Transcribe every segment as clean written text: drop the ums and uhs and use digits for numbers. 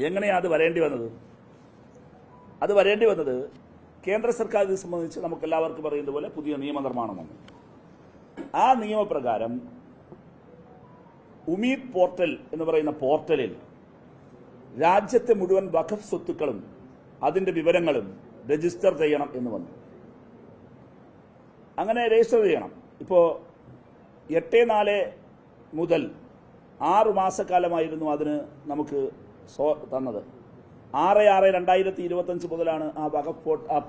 എങ്ങനെയാണ് അത് വരേണ്ടി വന്നത്? അത് വരേണ്ടി വന്നത് കേന്ദ്ര സർക്കാർ ഇത് സംബന്ധിച്ച് നമുക്കെല്ലാവർക്കും പറയുന്നത് പോലെ പുതിയ നിയമനിർമ്മാണം വന്നു. ആ നിയമപ്രകാരം ഉമീദ് പോർട്ടൽ എന്ന് പറയുന്ന പോർട്ടലിൽ രാജ്യത്തെ മുഴുവൻ വഖഫ് സ്വത്തുക്കളും അതിന്റെ വിവരങ്ങളും രജിസ്റ്റർ ചെയ്യണം എന്ന് വന്നു. അങ്ങനെ രജിസ്റ്റർ ചെയ്യണം. ഇപ്പോൾ 8-4 മുതൽ 6 മാസക്കാലമായിരുന്നു അതിന് നമുക്ക് തന്നത്. 6/6/2025 മുതലാണ് ആ വഖഫ്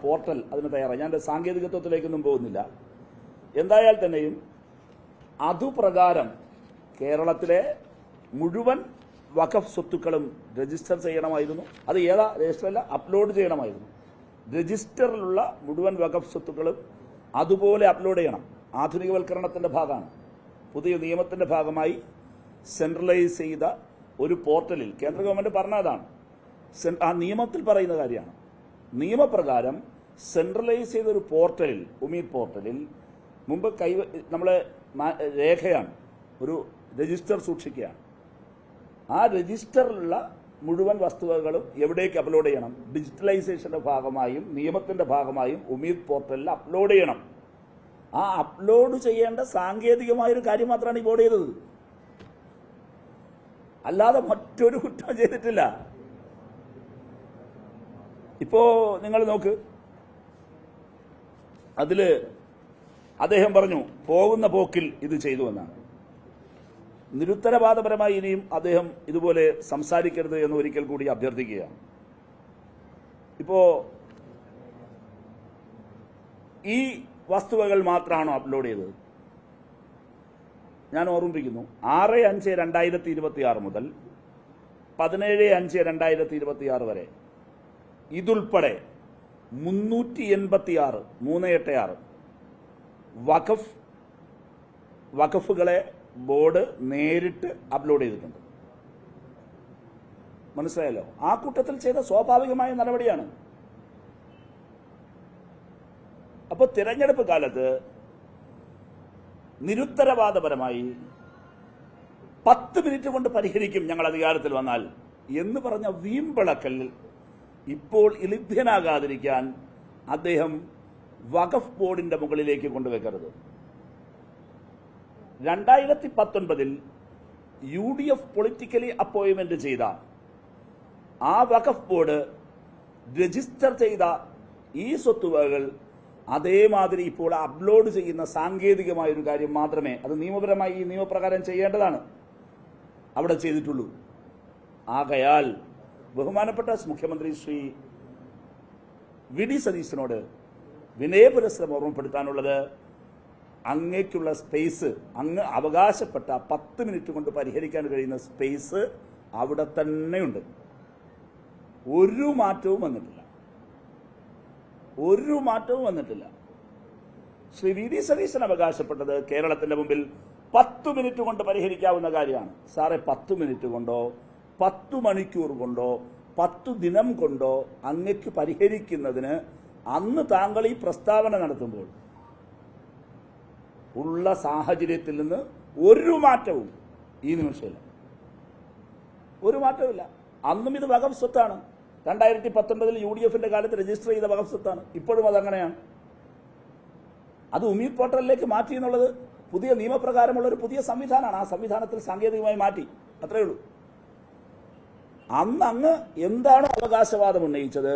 പോർട്ടൽ അതിന് തയ്യാറായി. ഞാൻ സാങ്കേതികത്വത്തിലേക്കൊന്നും പോകുന്നില്ല. എന്തായാൽ തന്നെയും അതുപ്രകാരം കേരളത്തിലെ മുഴുവൻ വഖഫ് സ്വത്തുക്കളും രജിസ്റ്റർ ചെയ്യണമായിരുന്നു. അത് രജിസ്റ്ററല്ല, അപ്ലോഡ് ചെയ്യണമായിരുന്നു. രജിസ്റ്ററിലുള്ള മുഴുവൻ വഖഫ് സ്വത്തുക്കളും അതുപോലെ അപ്ലോഡ് ചെയ്യണം. ആധുനികവൽക്കരണത്തിന്റെ ഭാഗമാണ്. പുതിയ നിയമത്തിന്റെ ഭാഗമായി സെൻട്രലൈസ് ചെയ്ത ഒരു പോർട്ടലിൽ കേന്ദ്ര ഗവൺമെന്റ് പറഞ്ഞതാണ്. ആ നിയമത്തിൽ പറയുന്ന കാര്യമാണ്. നിയമപ്രകാരം സെൻട്രലൈസ് ചെയ്ത ഒരു പോർട്ടലിൽ, ഉമീദ് പോർട്ടലിൽ മുമ്പ് നമ്മളെ രേഖയാണ്, ഒരു രജിസ്റ്റർ സൂക്ഷിക്കുകയാണ്. ആ രജിസ്റ്ററിലുള്ള മുഴുവൻ വസ്തുവകകളും എവിടേക്ക് അപ്ലോഡ് ചെയ്യണം? ഡിജിറ്റലൈസേഷന്റെ ഭാഗമായും നിയമത്തിന്റെ ഭാഗമായും ഉമീദ് പോർട്ടലിൽ അപ്ലോഡ് ചെയ്യണം. ആ അപ്ലോഡ് ചെയ്യേണ്ട സാങ്കേതികമായൊരു കാര്യം മാത്രമാണ് ഈ ബോർഡ് ചെയ്തത്. അല്ലാതെ മറ്റൊരു കുറ്റം ചെയ്തിട്ടില്ല. ഇപ്പോ നിങ്ങൾ നോക്ക്, അതില് അദ്ദേഹം പറഞ്ഞു പോകുന്ന പോക്കിൽ ഇത് ചെയ്തു എന്നാണ്. നിരുത്തരവാദപരമായി ഇനിയും അദ്ദേഹം ഇതുപോലെ സംസാരിക്കരുത് എന്ന് ഒരിക്കൽ കൂടി അഭ്യർത്ഥിക്കുകയാണ്. ഇപ്പോ ഈ വസ്തുവകൾ മാത്രമാണോ അപ്ലോഡ് ചെയ്തത്? ഞാൻ ഓർമ്മിപ്പിക്കുന്നു, 6/5/2026 മുതൽ 17/5/2026 വരെ ഇതുൾപ്പെടെ 386 വഖഫുകളെ ബോർഡ് നേരിട്ട് അപ്ലോഡ് ചെയ്തിട്ടുണ്ട്. മനസ്സിലായല്ലോ? ആ കൂട്ടത്തിൽ ചെയ്ത സ്വാഭാവികമായ നടപടിയാണ്. അപ്പോൾ തിരഞ്ഞെടുപ്പ് കാലത്ത് നിരുത്തരവാദപരമായി 10 മിനിറ്റ് കൊണ്ട് പരിഹരിക്കും ഞങ്ങൾ അധികാരത്തിൽ വന്നാൽ എന്ന് പറഞ്ഞ വീമ്പിളക്കൽ ഇപ്പോൾ ലഭ്യനാകാതിരിക്കാൻ അദ്ദേഹം വഖഫ് ബോർഡിന്റെ മുകളിലേക്ക് കൊണ്ടുവെക്കരുത്. 2019 UDF പൊളിറ്റിക്കലി അപ്പോയിന്റ്മെന്റ് ചെയ്ത ആ വഖഫ് ബോർഡ് രജിസ്റ്റർ ചെയ്ത ഈ സ്വത്തുവകകൾ അതേമാതിരി ഇപ്പോൾ അപ്ലോഡ് ചെയ്യുന്ന സാങ്കേതികമായ ഒരു കാര്യം മാത്രമേ, അത് നിയമപരമായി ഈ നിയമപ്രകാരം ചെയ്യേണ്ടതാണ്, അവിടെ ചെയ്തിട്ടുള്ളൂ. ആകയാൽ ബഹുമാനപ്പെട്ട മുഖ്യമന്ത്രി ശ്രീ വി.ഡി. സതീശനോട് വിനയപുരസ്സരം ഓർമ്മപ്പെടുത്താനുള്ളത്, അങ്ങേക്കുള്ള സ്പേസ്, അങ്ങ് അവകാശപ്പെട്ട 10 മിനിറ്റ് കൊണ്ട് പരിഹരിക്കാൻ കഴിയുന്ന സ്പേസ് അവിടെ തന്നെയുണ്ട്. ഒരു മാറ്റവും വന്നിട്ടില്ല. ശ്രീ വി.ഡി. സതീശൻ അവകാശപ്പെട്ടത് കേരളത്തിന്റെ മുമ്പിൽ 10 മിനിറ്റ് കൊണ്ട് പരിഹരിക്കാവുന്ന കാര്യമാണ്. സാറേ, 10 മിനിറ്റ് കൊണ്ടോ 10 മണിക്കൂർ കൊണ്ടോ 10 ദിനം കൊണ്ടോ അങ്ങക്ക് പരിഹരിക്കുന്നതിന് അന്ന് താങ്കൾ ഈ പ്രസ്താവന നടത്തുമ്പോൾ ഉള്ള സാഹചര്യത്തിൽ നിന്ന് ഒരു മാറ്റവും ഈ നിമിഷമില്ല. ഒരു മാറ്റവുമില്ല. അന്നും ഇത് വഖഫ് സ്വത്താണ്. 2019 UDFന്റെ കാലത്ത് രജിസ്റ്റർ ചെയ്ത വഖഫ് സ്വത്താണ്. ഇപ്പോഴും അതങ്ങനെയാണ്. അത് ഉമീദ് പോർട്ടലിലേക്ക് മാറ്റി എന്നുള്ളത് പുതിയ നിയമപ്രകാരമുള്ള ഒരു പുതിയ സംവിധാനമാണ്. ആ സംവിധാനത്തിൽ സാങ്കേതികമായി മാറ്റി, അത്രയേ ഉള്ളൂ. അന്ന് അങ്ങ് എന്താണോ അവകാശവാദം ഉന്നയിച്ചത്,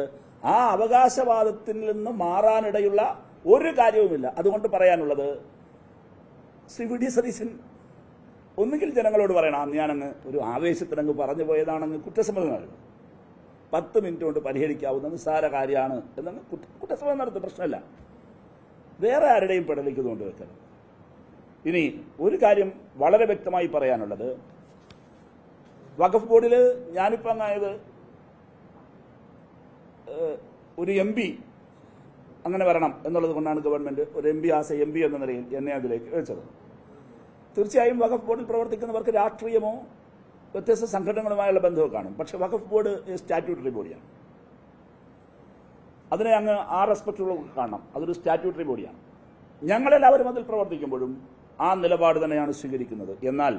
ആ അവകാശവാദത്തിൽ നിന്ന് മാറാനിടയുള്ള ഒരു കാര്യവുമില്ല. അതുകൊണ്ട് പറയാനുള്ളത്, ശ്രീ വി.ഡി. സതീശൻ ഒന്നുകിൽ ജനങ്ങളോട് പറയണം, ഞാനങ്ങ് ഒരു ആവേശത്തിനങ്ങ് പറഞ്ഞു പോയതാണെന്ന് കുറ്റസമ്മതം നൽകും. 10 മിനിറ്റ് കൊണ്ട് പരിഹരിക്കാവുന്ന നിസ്സാര കാര്യമാണ് എന്നങ്ങ് കുറ്റസമ്മതം നടത്തും, പ്രശ്നമില്ല. വേറെ ആരുടെയും പെടലേക്ക് കൊണ്ടുവെക്കരുത്. ഇനി ഒരു കാര്യം വളരെ വ്യക്തമായി പറയാനുള്ളത്, വഖഫ് ബോർഡിൽ ഞാനിപ്പോൾ അങ്ങായത് ഒരു MP അങ്ങനെ വരണം എന്നുള്ളത് കൊണ്ടാണ് ഗവൺമെന്റ് ഒരു MP എന്ന നിലയിൽ എന്നെ അതിലേക്ക് വെച്ചത്. തീർച്ചയായും വഖഫ് ബോർഡിൽ പ്രവർത്തിക്കുന്നവർക്ക് രാഷ്ട്രീയമോ വ്യത്യസ്ത സംഘടനകളുമായുള്ള ബന്ധമൊക്കെ കാണും. പക്ഷെ വഖഫ് ബോർഡ് സ്റ്റാറ്റ്യൂട്ടറി ബോഡിയാണ്. അതിനെ അങ്ങ് ആ റെസ്പെക്റ്റുള്ള കാണണം. അതൊരു സ്റ്റാറ്റ്യൂട്ടറി ബോഡിയാണ്. ഞങ്ങളെല്ലാവരും അതിൽ പ്രവർത്തിക്കുമ്പോഴും ആ നിലപാട് തന്നെയാണ് സ്വീകരിക്കുന്നത്. എന്നാൽ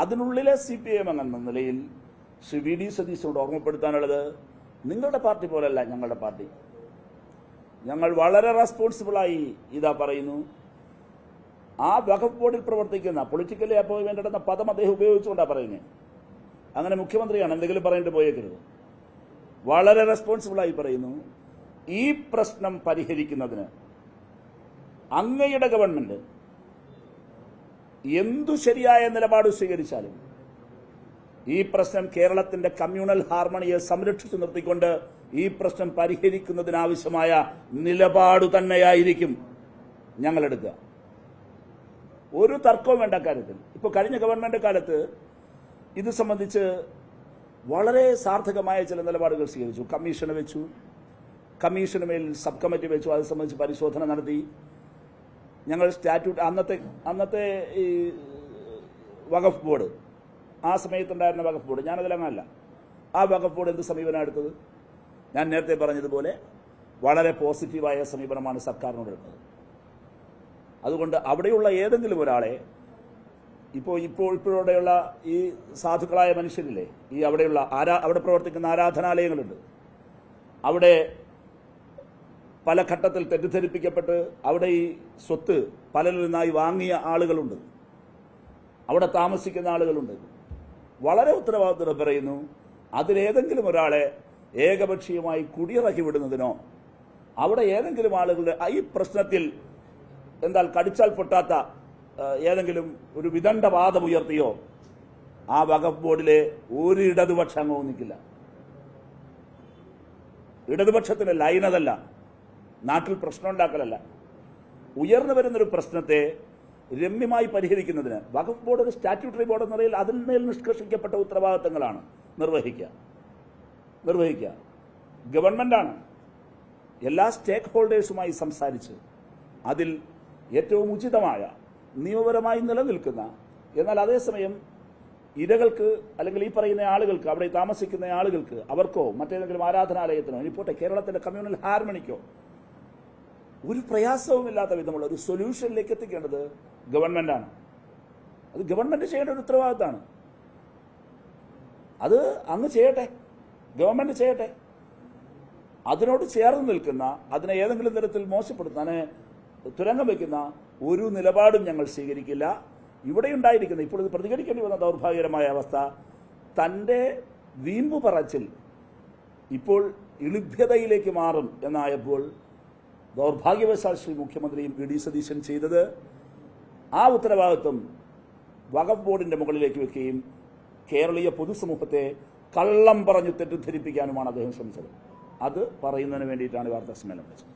അതിനുള്ളിലെ CPIM എന്ന നിലയിൽ ശ്രീ വി ഡി സതീശനോട് ഓർമ്മപ്പെടുത്താനുള്ളത്, നിങ്ങളുടെ പാർട്ടി പോലല്ല ഞങ്ങളുടെ പാർട്ടി. ഞങ്ങൾ വളരെ റെസ്പോൺസിബിളായി ഇതാ പറയുന്നു. ആ വഖഫ് ബോർഡിൽ പ്രവർത്തിക്കുന്ന പൊളിറ്റിക്കലി അപ്പോയിന്റ്മെന്റ് എന്ന പദം അദ്ദേഹം ഉപയോഗിച്ചുകൊണ്ടാണ് പറയുന്നത്. അങ്ങനെ മുഖ്യമന്ത്രിയാണ് എന്തെങ്കിലും പറഞ്ഞിട്ട് പോയേക്കരുത്. വളരെ റെസ്പോൺസിബിളായി പറയുന്നു, ഈ പ്രശ്നം പരിഹരിക്കുന്നതിന് അങ്ങയുടെ ഗവൺമെന്റ് എന്തു ശരിയായ നിലപാട് സ്വീകരിച്ചാലും ഈ പ്രശ്നം കേരളത്തിന്റെ കമ്മ്യൂണൽ ഹാർമണിയെ സംരക്ഷിച്ചു നിർത്തിക്കൊണ്ട് ഈ പ്രശ്നം പരിഹരിക്കുന്നതിനാവശ്യമായ നിലപാട് തന്നെയായിരിക്കും ഞങ്ങളെടുക്കുക. ഒരു തർക്കവും വേണ്ട കാര്യത്തിൽ. ഇപ്പോൾ കഴിഞ്ഞ ഗവൺമെന്റ് കാലത്ത് ഇത് സംബന്ധിച്ച് വളരെ സാർത്ഥകമായ ചില നിലപാടുകൾ സ്വീകരിച്ചു. കമ്മീഷന് വെച്ചു, കമ്മീഷന് മേൽ സബ് കമ്മിറ്റി വെച്ചു, അത് സംബന്ധിച്ച് പരിശോധന നടത്തി. ഞങ്ങൾ സ്റ്റാറ്റ്യൂട്ട് അന്നത്തെ ഈ വഖഫ് ബോർഡ്, ആ സമയത്തുണ്ടായിരുന്ന വഖഫ് ബോർഡ്, ഞാനതിലങ്ങല്ല, ആ വഖഫ് ബോർഡ് എന്ത് സമീപനം എടുത്തത്? ഞാൻ നേരത്തെ പറഞ്ഞതുപോലെ വളരെ പോസിറ്റീവായ സമീപനമാണ് സർക്കാരിനോട് എടുത്തത്. അതുകൊണ്ട് അവിടെയുള്ള ഏതെങ്കിലും ഒരാളെ ഇപ്പോഴുള്ള ഈ സാധുക്കളായ മനുഷ്യരില്ലേ, ഈ അവിടെയുള്ള അവിടെ പ്രവർത്തിക്കുന്ന ആരാധനാലയങ്ങളുണ്ട്, അവിടെ പല ഘട്ടത്തിൽ തെറ്റിദ്ധരിപ്പിക്കപ്പെട്ട് അവിടെ ഈ സ്വത്ത് പലരിൽ നിന്നായി വാങ്ങിയ ആളുകളുണ്ട്, അവിടെ താമസിക്കുന്ന ആളുകളുണ്ട്. വളരെ ഉത്തരവാദിത്വം പറയുന്നു, അതിലേതെങ്കിലും ഒരാളെ ഏകപക്ഷീയമായി കുടിയിറക്കി വിടുന്നതിനോ അവിടെ ഏതെങ്കിലും ആളുകളുടെ ഈ പ്രശ്നത്തിൽ എന്താൽ കടിച്ചാൽ പൊട്ടാത്ത ഏതെങ്കിലും ഒരു വിദണ്ഡവാദം ഉയർത്തിയോ ആ വഖഫ് ബോർഡിലെ ഒരു ഇടതുപക്ഷ അംഗവും നിൽക്കില്ല. ഇടതുപക്ഷത്തിന്റെ ലൈൻ അതല്ല, നാട്ടിൽ പ്രശ്നം ഉണ്ടാക്കലല്ല. ഉയർന്നു വരുന്നൊരു പ്രശ്നത്തെ രമ്യമായി പരിഹരിക്കുന്നതിന് വഖഫ് ബോർഡ് ഒരു സ്റ്റാറ്റ്യൂട്ടറി ബോർഡ് എന്ന നിലയിൽ അതിന്മേൽ നിഷ്കർഷിക്കപ്പെട്ട ഉത്തരവാദിത്തങ്ങളാണ് നിർവഹിക്കുക. ഗവൺമെന്റാണ് എല്ലാ സ്റ്റേക്ക് ഹോൾഡേഴ്സുമായി സംസാരിച്ച് അതിൽ ഏറ്റവും ഉചിതമായ നിയമപരമായി നിലനിൽക്കുന്ന, എന്നാൽ അതേസമയം ഇരകൾക്ക് അല്ലെങ്കിൽ ഈ പറയുന്ന ആളുകൾക്ക്, അവിടെ താമസിക്കുന്ന ആളുകൾക്ക്, അവർക്കോ മറ്റേതെങ്കിലും ആരാധനാലയത്തിനോ ഇനിപ്പോട്ടെ കേരളത്തിന്റെ കമ്മ്യൂണൽ ഹാർമണിക്കോ ഒരു പ്രയാസവുമില്ലാത്ത വിധമുള്ള ഒരു സൊല്യൂഷനിലേക്ക് എത്തിക്കേണ്ടത് ഗവൺമെന്റാണ്. അത് ഗവൺമെന്റ് ചെയ്യേണ്ട ഒരു ഉത്തരവാദിത്തമാണ്. അത് അങ്ങ് ചെയ്യട്ടെ, ഗവൺമെന്റ് ചെയ്യട്ടെ. അതിനോട് ചേർന്ന് നിൽക്കുന്ന, അതിനെ ഏതെങ്കിലും തരത്തിൽ മോശപ്പെടുത്താൻ തുരങ്കം വയ്ക്കുന്ന ഒരു നിലപാടും ഞങ്ങൾ സ്വീകരിക്കില്ല. ഇവിടെ ഉണ്ടായിരിക്കുന്ന ഇപ്പോൾ ഇത് പ്രതികരിക്കേണ്ടി വന്ന ദൗർഭാഗ്യകരമായ അവസ്ഥ, തൻ്റെ വീമ്പു പറച്ചിൽ ഇപ്പോൾ ഇളിഭ്യതയിലേക്ക് മാറും എന്നായപ്പോൾ ദൗർഭാഗ്യവശാൽ ശ്രീ മുഖ്യമന്ത്രിയും വി ഡി സതീശൻ ചെയ്തത് ആ ഉത്തരവാദിത്വം വഖഫ് ബോർഡിന്റെ മുകളിലേക്ക് വെക്കുകയും കേരളീയ പൊതുസമൂഹത്തെ കള്ളം പറഞ്ഞു തെറ്റിദ്ധരിപ്പിക്കാനുമാണ് അദ്ദേഹം ശ്രമിച്ചത്. അത് പറയുന്നതിന് വേണ്ടിയിട്ടാണ് വാർത്താ സമ്മേളനം വെച്ചത്.